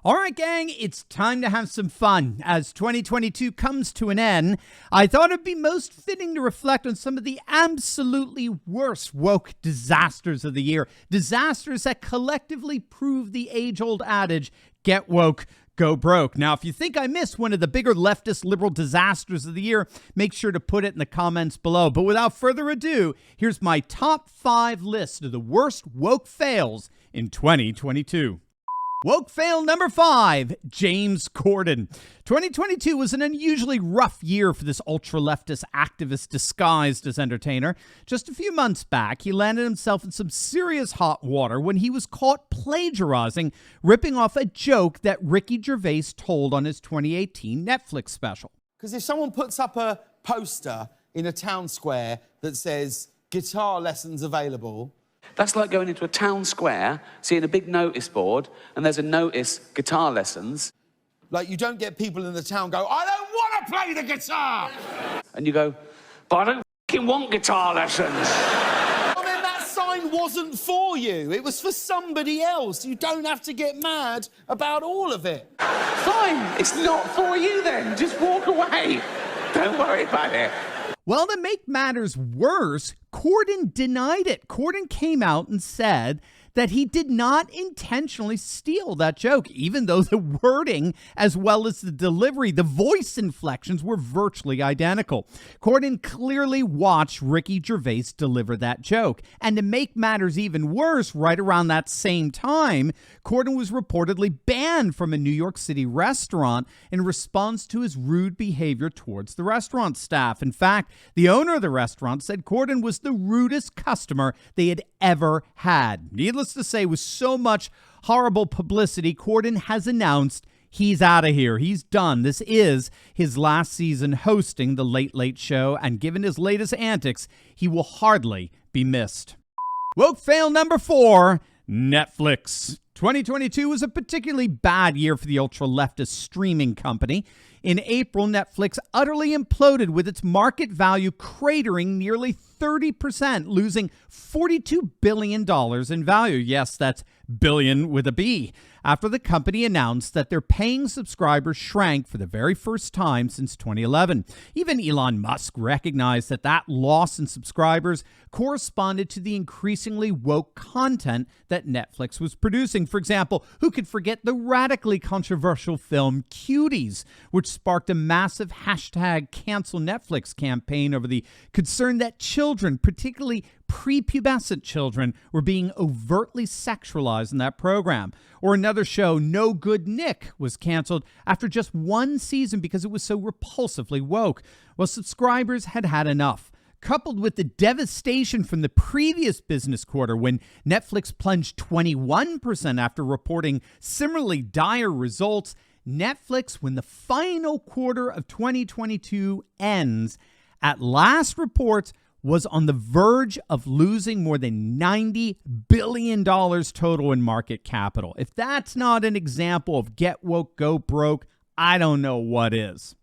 All right, gang, it's time to have some fun. As 2022 comes to an end, I thought it'd be most fitting to reflect on some of the absolutely worst woke disasters of the year. Disasters that collectively prove the age-old adage, get woke, go broke. Now, if you think I missed one of the bigger leftist liberal disasters of the year, make sure to put it in the comments below. But without further ado, here's my top 5 list of the worst woke fails in 2022. Woke fail number 5, James Corden. 2022 was an unusually rough year for this ultra-leftist activist disguised as entertainer. Just a few months back, he landed himself in some serious hot water when he was caught plagiarizing, ripping off a joke that Ricky Gervais told on his 2018 Netflix special. Because if someone puts up a poster in a town square that says, guitar lessons available, that's like going into a town square, seeing a big notice board, and there's a notice, guitar lessons. Like, you don't get people in the town go, I don't want to play the guitar! And you go, but I don't fucking want guitar lessons. I mean, that sign wasn't for you. It was for somebody else. You don't have to get mad about all of it. Fine, it's not for you then. Just walk away. Don't worry about it. Well, to make matters worse, Corden denied it. Corden came out and said that he did not intentionally steal that joke, even though the wording as well as the delivery, the voice inflections were virtually identical. Corden clearly watched Ricky Gervais deliver that joke. And to make matters even worse, right around that same time, Corden was reportedly banned from a New York City restaurant in response to his rude behavior towards the restaurant staff. In fact, the owner of the restaurant said Corden was the rudest customer they had ever had. Needless to say, with so much horrible publicity, Corden has announced he's out of here. He's done. This is his last season hosting The Late Late Show, and given his latest antics, he will hardly be missed. Woke fail number 4, Netflix. 2022 was a particularly bad year for the ultra-leftist streaming company. In April, Netflix utterly imploded with its market value cratering nearly 30%, losing $42 billion in value. Yes, that's billion with a B. After the company announced that their paying subscribers shrank for the very first time since 2011. Even Elon Musk recognized that that loss in subscribers corresponded to the increasingly woke content that Netflix was producing. For example, who could forget the radically controversial film Cuties, which sparked a massive hashtag cancel Netflix campaign over the concern that children, particularly prepubescent children, were being overtly sexualized in that program. Or another show, No Good Nick, was canceled after just one season because it was so repulsively woke. Well, subscribers had had enough. Coupled with the devastation from the previous business quarter when Netflix plunged 21% after reporting similarly dire results, Netflix, when the final quarter of 2022 ends, at last reports, was on the verge of losing more than $90 billion total in market capital. If that's not an example of get woke, go broke, I don't know what is.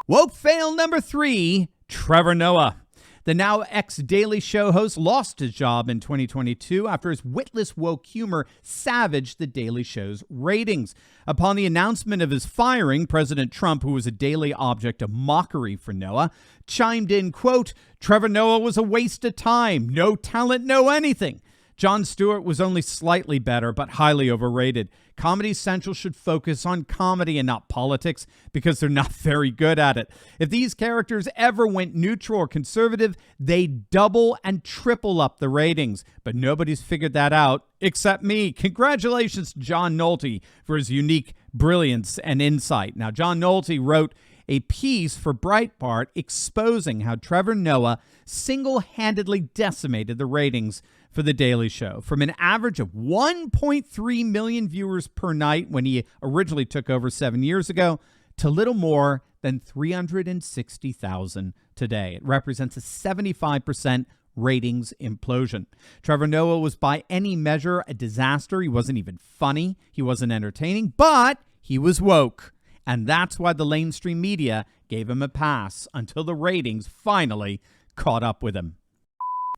Woke fail number 3, Trevor Noah. The now ex-Daily Show host lost his job in 2022 after his witless woke humor savaged the Daily Show's ratings. Upon the announcement of his firing, President Trump, who was a daily object of mockery for Noah, chimed in, quote, Trevor Noah was a waste of time. No talent, no anything. Jon Stewart was only slightly better, but highly overrated. Comedy Central should focus on comedy and not politics because they're not very good at it. If these characters ever went neutral or conservative, they'd double and triple up the ratings. But nobody's figured that out except me. Congratulations to John Nolte for his unique brilliance and insight. Now, John Nolte wrote a piece for Breitbart exposing how Trevor Noah single-handedly decimated the ratings for The Daily Show. From an average of 1.3 million viewers per night when he originally took over 7 years ago to little more than 360,000 today. It represents a 75% ratings implosion. Trevor Noah was by any measure a disaster. He wasn't even funny. He wasn't entertaining, but he was woke. And that's why the mainstream media gave him a pass until the ratings finally caught up with him.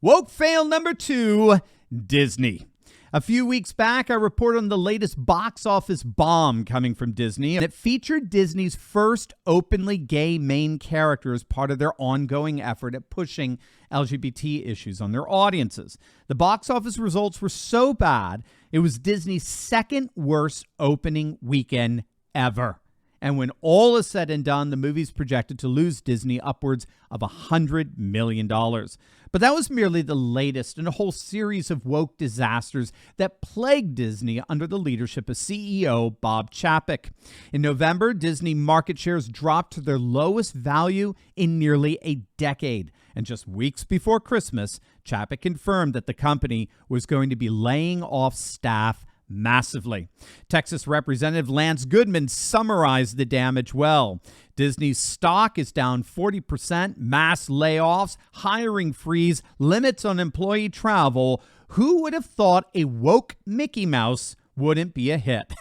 Woke fail number 2, Disney. A few weeks back, I reported on the latest box office bomb coming from Disney, and it featured Disney's first openly gay main character as part of their ongoing effort at pushing LGBT issues on their audiences. The box office results were so bad, it was Disney's second worst opening weekend ever. And when all is said and done, the movie's projected to lose Disney upwards of $100 million. But that was merely the latest in a whole series of woke disasters that plagued Disney under the leadership of CEO Bob Chapek. In November, Disney market shares dropped to their lowest value in nearly a decade. And just weeks before Christmas, Chapek confirmed that the company was going to be laying off staff massively. Texas Representative Lance Goodman summarized the damage well. Disney's stock is down 40%, mass layoffs, hiring freeze, limits on employee travel. Who would have thought a woke Mickey Mouse wouldn't be a hit?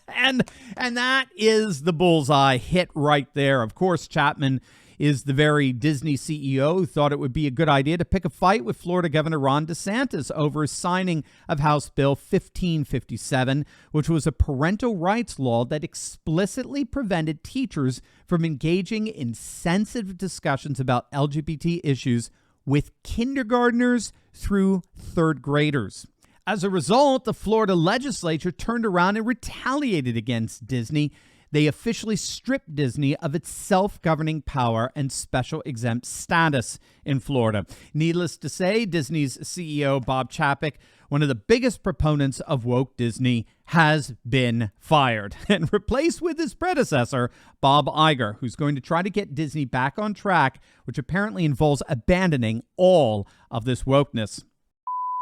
and that is the bullseye hit right there. Of course, Chapman is the very Disney CEO who thought it would be a good idea to pick a fight with Florida Governor Ron DeSantis over his signing of House Bill 1557, which was a parental rights law that explicitly prevented teachers from engaging in sensitive discussions about LGBT issues with kindergartners through third graders. As a result, the Florida legislature turned around and retaliated against Disney. They officially stripped Disney of its self-governing power and special exempt status in Florida. Needless to say, Disney's CEO, Bob Chapek, one of the biggest proponents of woke Disney, has been fired and replaced with his predecessor, Bob Iger, who's going to try to get Disney back on track, which apparently involves abandoning all of this wokeness.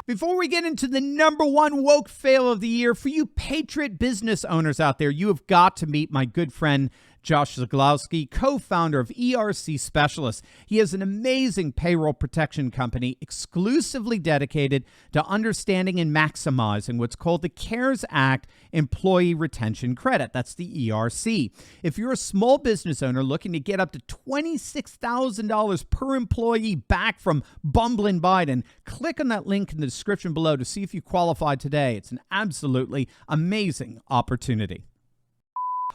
Before we get into the number one woke fail of the year, for you patriot business owners out there, you have got to meet my good friend Josh Zaglowski, co-founder of ERC Specialists. He has an amazing payroll protection company exclusively dedicated to understanding and maximizing what's called the CARES Act Employee Retention Credit. That's the ERC. If you're a small business owner looking to get up to $26,000 per employee back from bumbling Biden, click on that link in the description below to see if you qualify today. It's an absolutely amazing opportunity.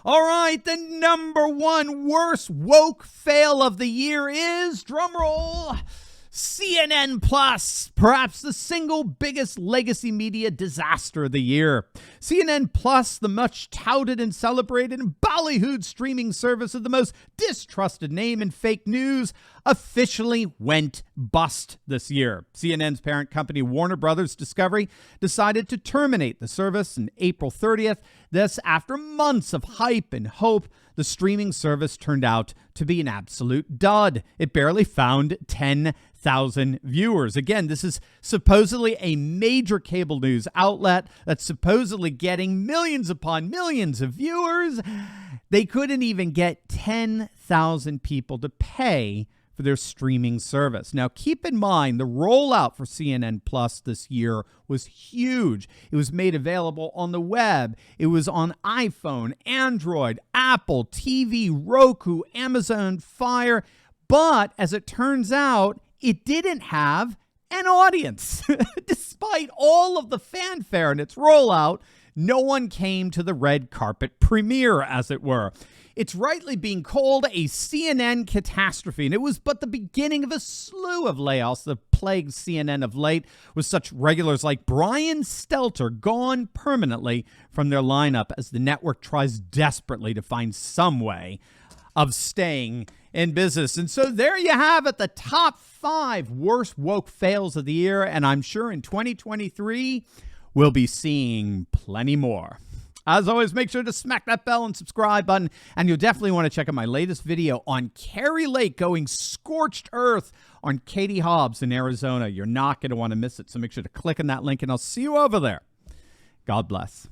All right, the number one worst woke fail of the year is, drumroll, CNN Plus, perhaps the single biggest legacy media disaster of the year. CNN Plus, the much touted and celebrated and ballyhooed streaming service of the most distrusted name in fake news, officially went bust this year. CNN's parent company, Warner Brothers Discovery, decided to terminate the service on April 30th. This after months of hype and hope. The streaming service turned out to be an absolute dud. It barely found 10,000 viewers. Again, this is supposedly a major cable news outlet that's supposedly getting millions upon millions of viewers. They couldn't even get 10,000 people to pay for their streaming service. Now, keep in mind, the rollout for CNN Plus this year was huge. It was made available on the web. It was on iPhone, Android, Apple TV, Roku, Amazon Fire. But as it turns out, it didn't have an audience. Despite all of the fanfare in its rollout, no one came to the red carpet premiere, as it were. It's rightly being called a CNN catastrophe, and it was but the beginning of a slew of layoffs that plagued CNN of late, with such regulars like Brian Stelter gone permanently from their lineup as the network tries desperately to find some way of staying in business. And so there you have it, the top 5 worst woke fails of the year, and I'm sure in 2023 we'll be seeing plenty more. As always, make sure to smack that bell and subscribe button. And you'll definitely want to check out my latest video on Kari Lake going scorched earth on Katie Hobbs in Arizona. You're not going to want to miss it. So make sure to click on that link and I'll see you over there. God bless.